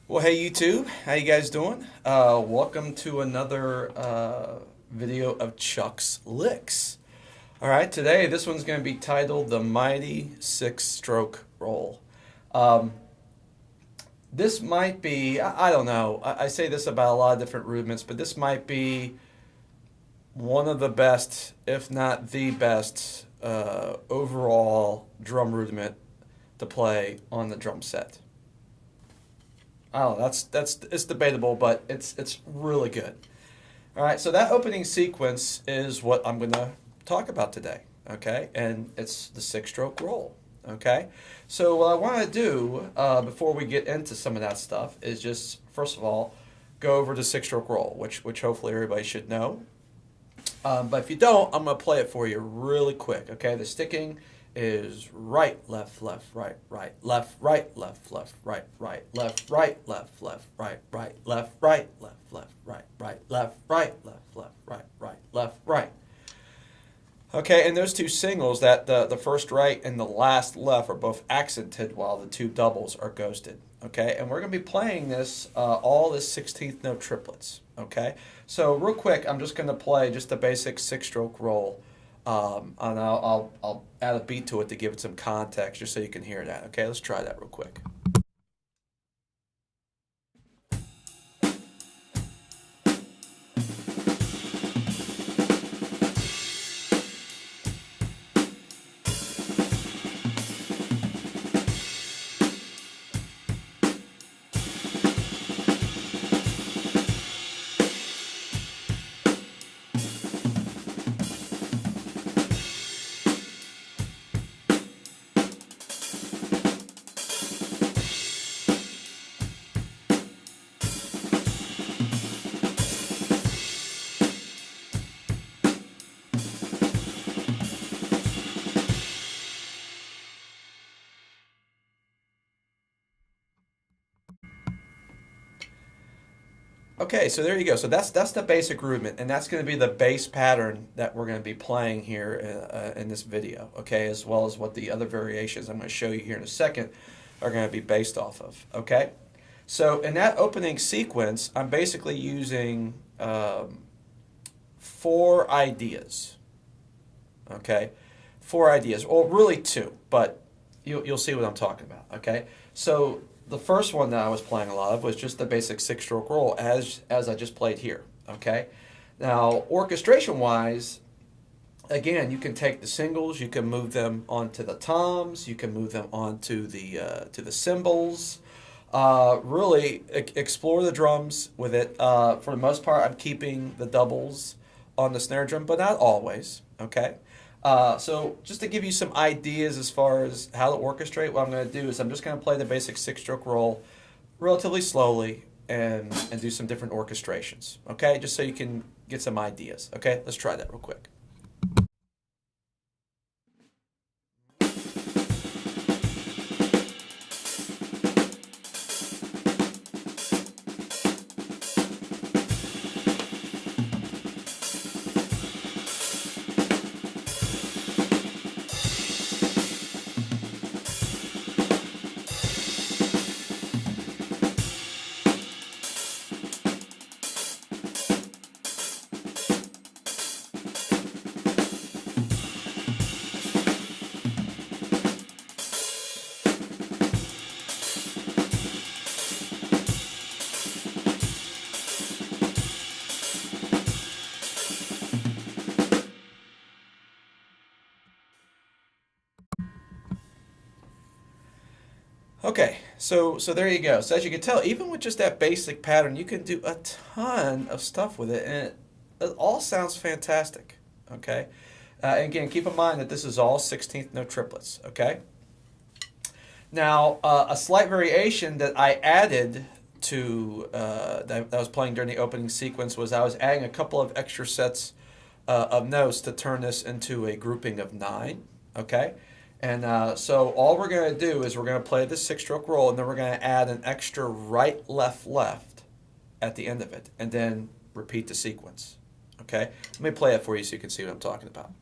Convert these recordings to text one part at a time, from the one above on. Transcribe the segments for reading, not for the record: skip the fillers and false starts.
Well, hey YouTube, how you guys doing? Welcome to another video of Chuck's Licks. All right, today this one's going to be titled "The Mighty Six-Stroke Roll." Um, this might be, I don't know. I say this about a lot of different rudiments, but this might be one of the best, if not the best, overall drum rudiment to play on the drum set. I don't know. That's it's debatable, but it's really good. All right, so that opening sequence is what I'm going to talk about today. Okay, and it's the six-stroke roll. Okay, so what I want to do before we get into some of that stuff is just first of all go over the six-stroke roll, which hopefully everybody should know. But if you don't, I'm going to play it for you really quick. Okay, the sticking is right, left, left, right, right, left, right, left, left, right, right, left, right, left, left, right, right, left, right, left, left, right, right, left, right, left, left, right, right, left, right. Okay, and those two singles, that the first right and the last left are both accented while the two doubles are ghosted. Okay, and we're going to be playing this all as 16th note triplets. Okay, so real quick, I'm just going to play just a basic six-stroke roll. And I'll add a beat to it to give it some context, just so you can hear that. Okay, let's try that real quick. Okay, so there you go. So that's the basic rudiment, and that's going to be the base pattern that we're going to be playing here in this video. Okay, as well as what the other variations I'm going to show you here in a second are going to be based off of. Okay, so in that opening sequence, I'm basically using four ideas. Okay, four ideas. Well, really two, but you'll see what I'm talking about. Okay, so the first one that I was playing a lot of was just the basic six-stroke roll as I just played here. Okay, now orchestration wise, again, you can take the singles, you can move them onto the toms, you can move them onto the cymbals. Really explore the drums with it. For the most part, I'm keeping the doubles on the snare drum, but not always. Okay. So just to give you some ideas as far as how to orchestrate, what I'm going to do is I'm just going to play the basic six-stroke roll relatively slowly and do some different orchestrations. Okay, just so you can get some ideas. Okay, let's try that real quick. Okay, so there you go. So as you can tell, even with just that basic pattern, you can do a ton of stuff with it, and it all sounds fantastic. Okay, and again, keep in mind that this is all 16th note triplets. Okay. Now, a slight variation that I added to that I was playing during the opening sequence was I was adding a couple of extra sets of notes to turn this into a grouping of 9. Okay. And so all we're going to do is we're going to play this six-stroke roll, and then we're going to add an extra right, left, left at the end of it, and then repeat the sequence. Okay? Let me play it for you so you can see what I'm talking about.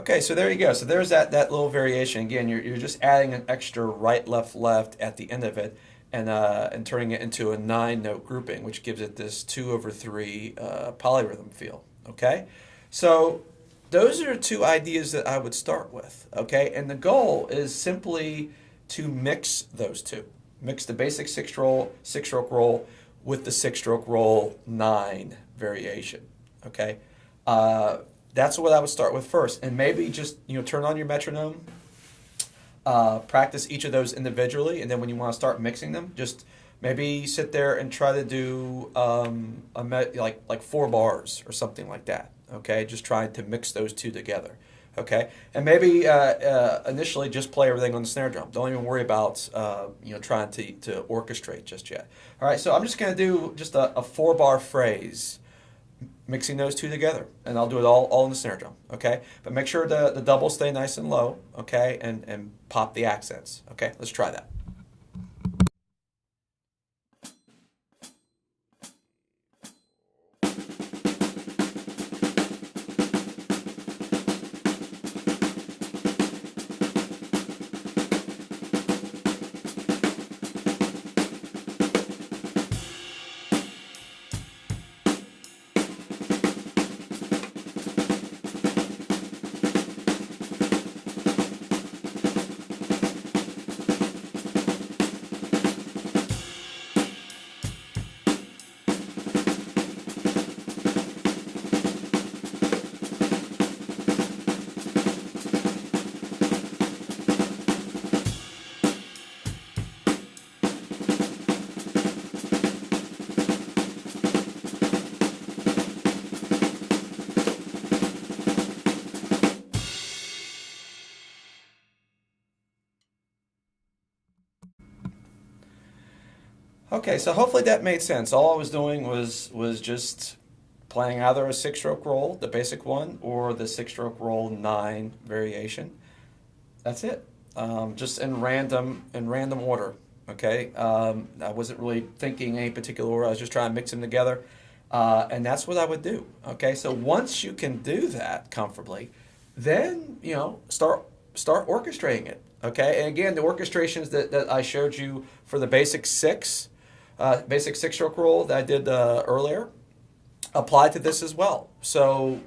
Okay, so there you go. So there's that little variation. Again, you're just adding an extra right, left, left at the end of it, and turning it into a 9-note grouping, which gives it this 2/3 polyrhythm feel. Okay, so those are two ideas that I would start with. Okay, and the goal is simply to mix those two. Mix the basic six-stroke roll with the six-stroke roll 9 variation. Okay. That's what I would start with first, and maybe just turn on your metronome, practice each of those individually, and then when you want to start mixing them, just maybe sit there and try to do like 4 bars or something like that. Okay, just trying to mix those two together. Okay, and maybe initially just play everything on the snare drum. Don't even worry about trying to orchestrate just yet. All right, so I'm just going to do just a 4-bar phrase, mixing those two together, and I'll do it all in the snare drum, okay? But make sure the doubles stay nice and low, okay, and pop the accents, okay? Let's try that. Okay, so hopefully that made sense. All I was doing was just playing either a six-stroke roll, the basic one, or the six-stroke roll 9 variation. That's it. Just in random order. Okay, I wasn't really thinking any particular order. I was just trying to mix them together, and that's what I would do. Okay, so once you can do that comfortably, then start orchestrating it. Okay, and again, the orchestrations that I showed you for the basic six-stroke roll that I did earlier apply to this as well. So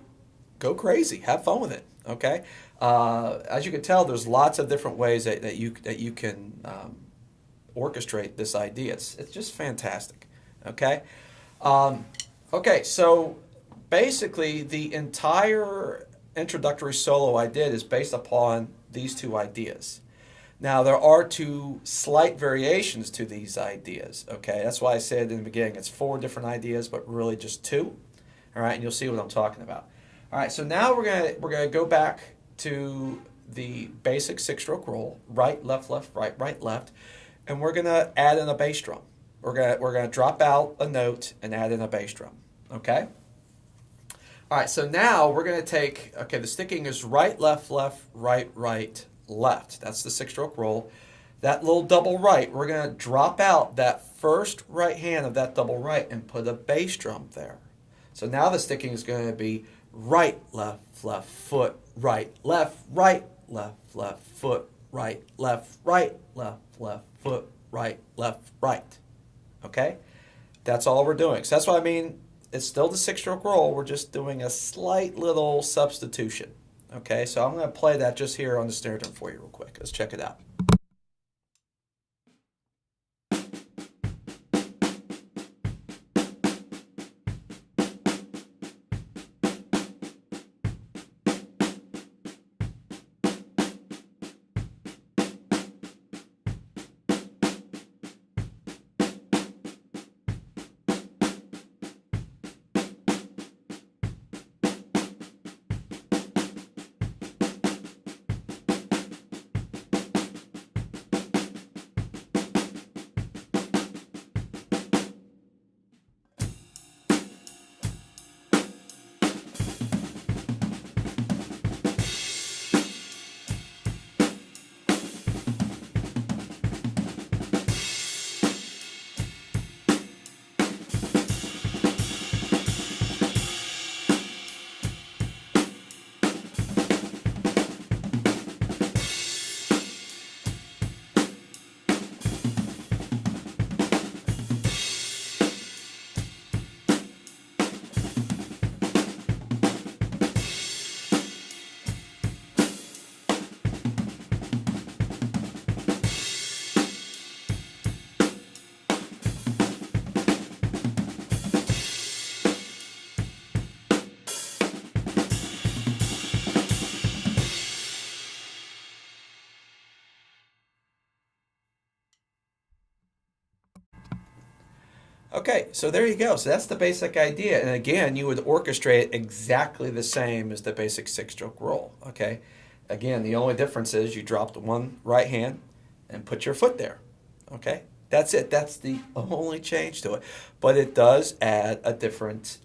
go crazy, have fun with it. Okay, as you can tell, there's lots of different ways that you can orchestrate this idea. It's just fantastic. Okay, okay. So basically, the entire introductory solo I did is based upon these two ideas. Now, there are 2 slight variations to these ideas, okay? That's why I said in the beginning it's 4 different ideas, but really just 2, all right? And you'll see what I'm talking about. All right, so now we're gonna go back to the basic six-stroke roll, right, left, left, right, right, left, and we're gonna add in a bass drum. We're gonna drop out a note and add in a bass drum, okay? All right, so now we're gonna take, okay, the sticking is right, left, left, right, right, left. That's the six-stroke roll. That little double right, we're going to drop out that first right hand of that double right and put a bass drum there. So now the sticking is going to be right, left, left, foot, right, left, foot, right, left, foot, right, left, right. Okay? That's all we're doing. So that's what I mean. It's still the six-stroke roll. We're just doing a slight little substitution. Okay, so I'm going to play that just here on the snare drum for you real quick. Let's check it out. Okay, so there you go. So that's the basic idea. And again, you would orchestrate exactly the same as the basic six-stroke roll. Okay, again, the only difference is you drop the one right hand and put your foot there. Okay, that's it. That's the only change to it. But it does add a different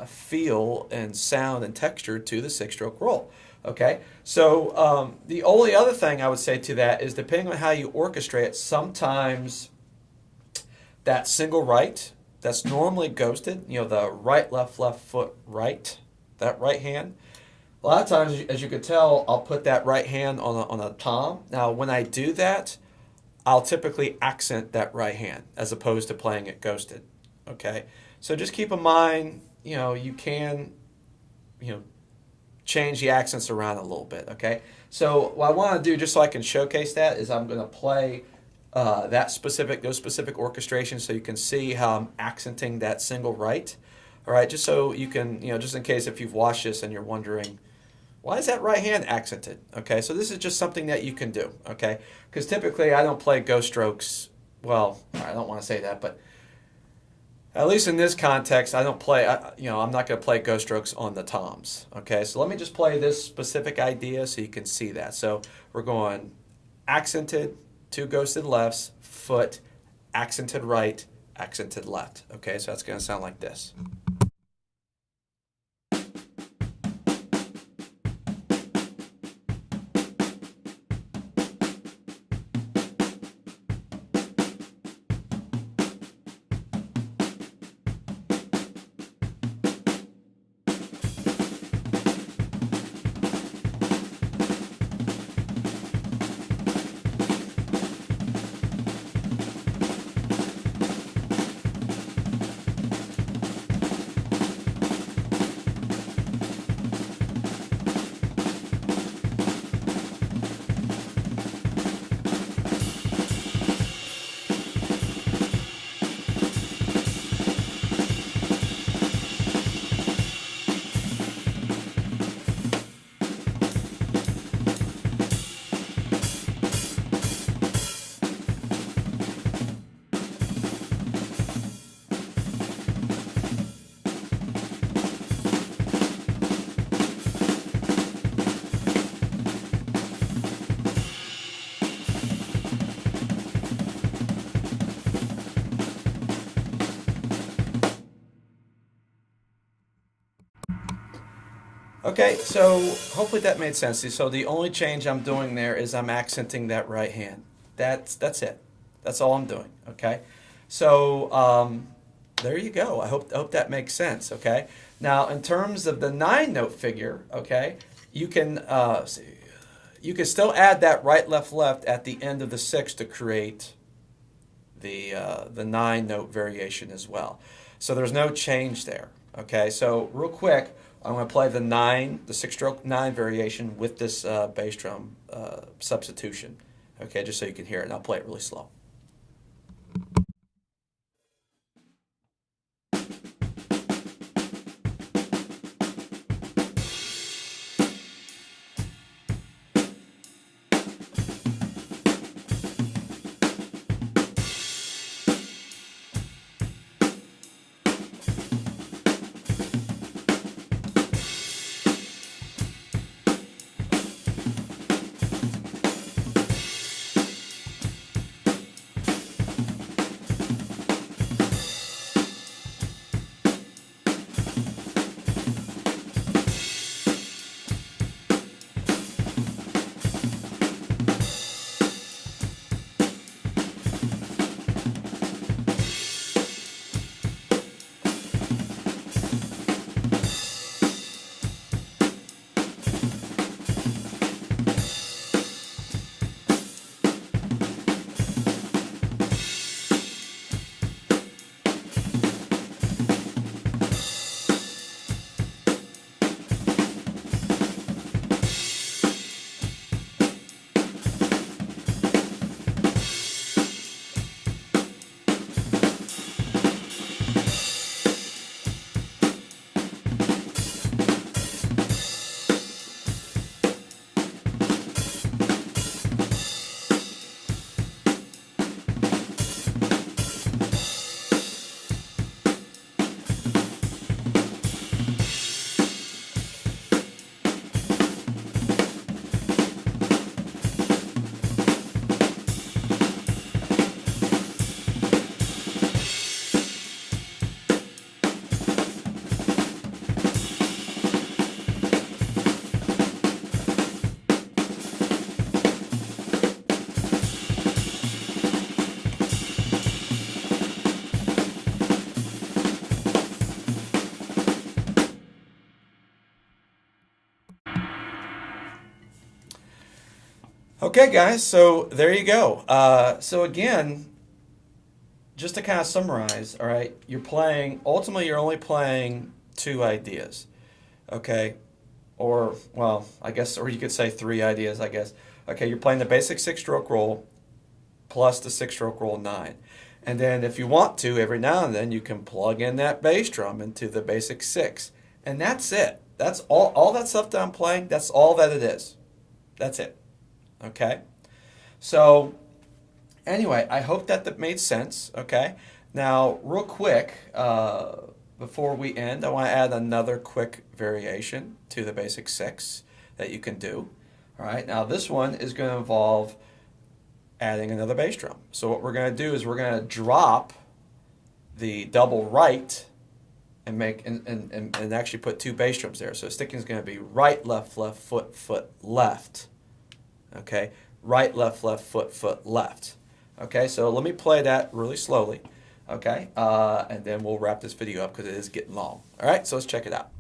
feel and sound and texture to the six-stroke roll. Okay, so the only other thing I would say to that is depending on how you orchestrate it, sometimes that single right that's normally ghosted, the right, left foot, right, that right hand. A lot of times, as you could tell, I'll put that right hand on a tom. Now, when I do that, I'll typically accent that right hand as opposed to playing it ghosted. Okay, so just keep in mind, you can, you know, change the accents around a little bit. Okay, so what I want to do, just so I can showcase that, is I'm going to play those specific orchestrations so you can see how I'm accenting that single right. All right, just so you can, just in case if you've watched this and you're wondering, why is that right hand accented? Okay, so this is just something that you can do, okay? Because typically I don't play ghost strokes, well, I don't want to say that, but at least in this context, I don't play, I'm not going to play ghost strokes on the toms, okay? So let me just play this specific idea so you can see that. So we're going accented, two ghosted lefts, foot, accented right, accented left. Okay, so that's going to sound like this. Okay, so hopefully that made sense. So the only change I'm doing there is I'm accenting that right hand. That's it. That's all I'm doing. Okay, so there you go. I hope that makes sense. Okay, now in terms of the 9-note figure, okay, you can still add that right left left at the end of the six to create the 9-note variation as well. So there's no change there. Okay, so real quick, I'm going to play the six-stroke 9 variation with this bass drum substitution. Okay, just so you can hear it, and I'll play it really slow. Okay, guys, so there you go. So again, just to kind of summarize, all right, ultimately, you're only playing two ideas, okay? Or, well, I guess, or you could say three ideas, I guess. Okay, you're playing the basic six-stroke roll plus the six-stroke roll 9. And then if you want to, every now and then, you can plug in that bass drum into the basic 6. And that's it. That's all that stuff that I'm playing, that's all that it is. That's it. Okay? So, anyway, I hope that made sense. Okay? Now, real quick, before we end, I want to add another quick variation to the basic 6 that you can do. All right? Now, this one is going to involve adding another bass drum. So what we're going to do is we're going to drop the double right and and actually put two bass drums there. So sticking is going to be right, left, left, foot, foot, left. Okay, right, left, left, foot, foot, left. Okay, so let me play that really slowly. Okay, and then we'll wrap this video up because it is getting long. All right, so let's check it out.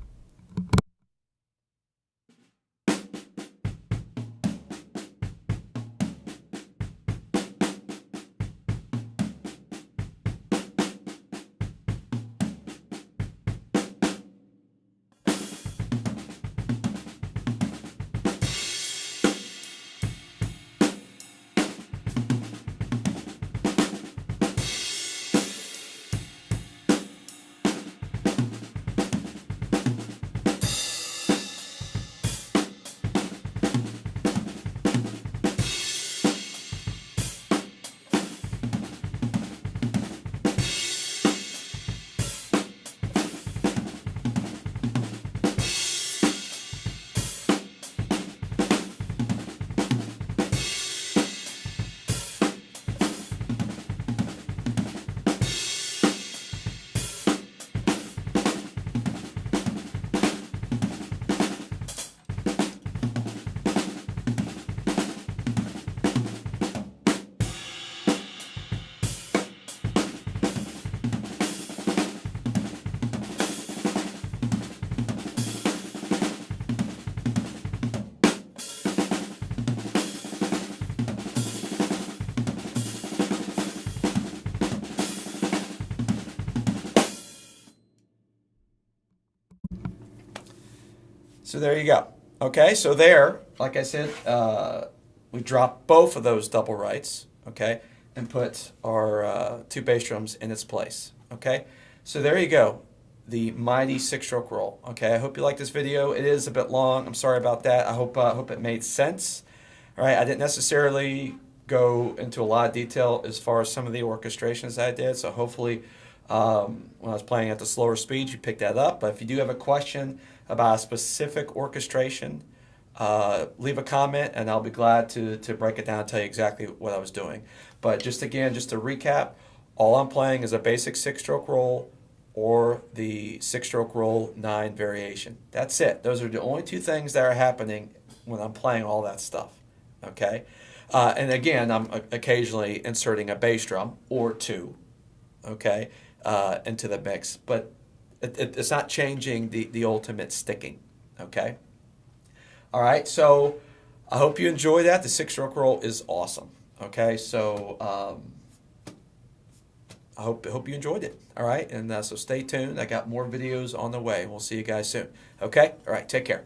So there you go. Okay, so there, like I said, we dropped both of those double rights, okay, and put our two bass drums in its place, okay? So there you go, the mighty six-stroke roll, okay? I hope you liked this video. It is a bit long. I'm sorry about that. I hope it made sense, all right? I didn't necessarily go into a lot of detail as far as some of the orchestrations I did, so hopefully when I was playing at the slower speed, you picked that up. But if you do have a question about a specific orchestration, leave a comment and I'll be glad to break it down and tell you exactly what I was doing. But just again, just to recap, all I'm playing is a basic six-stroke roll or the six-stroke roll 9 variation. That's it. Those are the only two things that are happening when I'm playing all that stuff. Okay? And again, I'm occasionally inserting a bass drum or two, okay, into the mix. But it's not changing the ultimate sticking, okay? All right, so I hope you enjoy that. The six-stroke roll is awesome, okay? So I hope you enjoyed it, all right? And so stay tuned. I got more videos on the way. We'll see you guys soon, okay? All right, take care.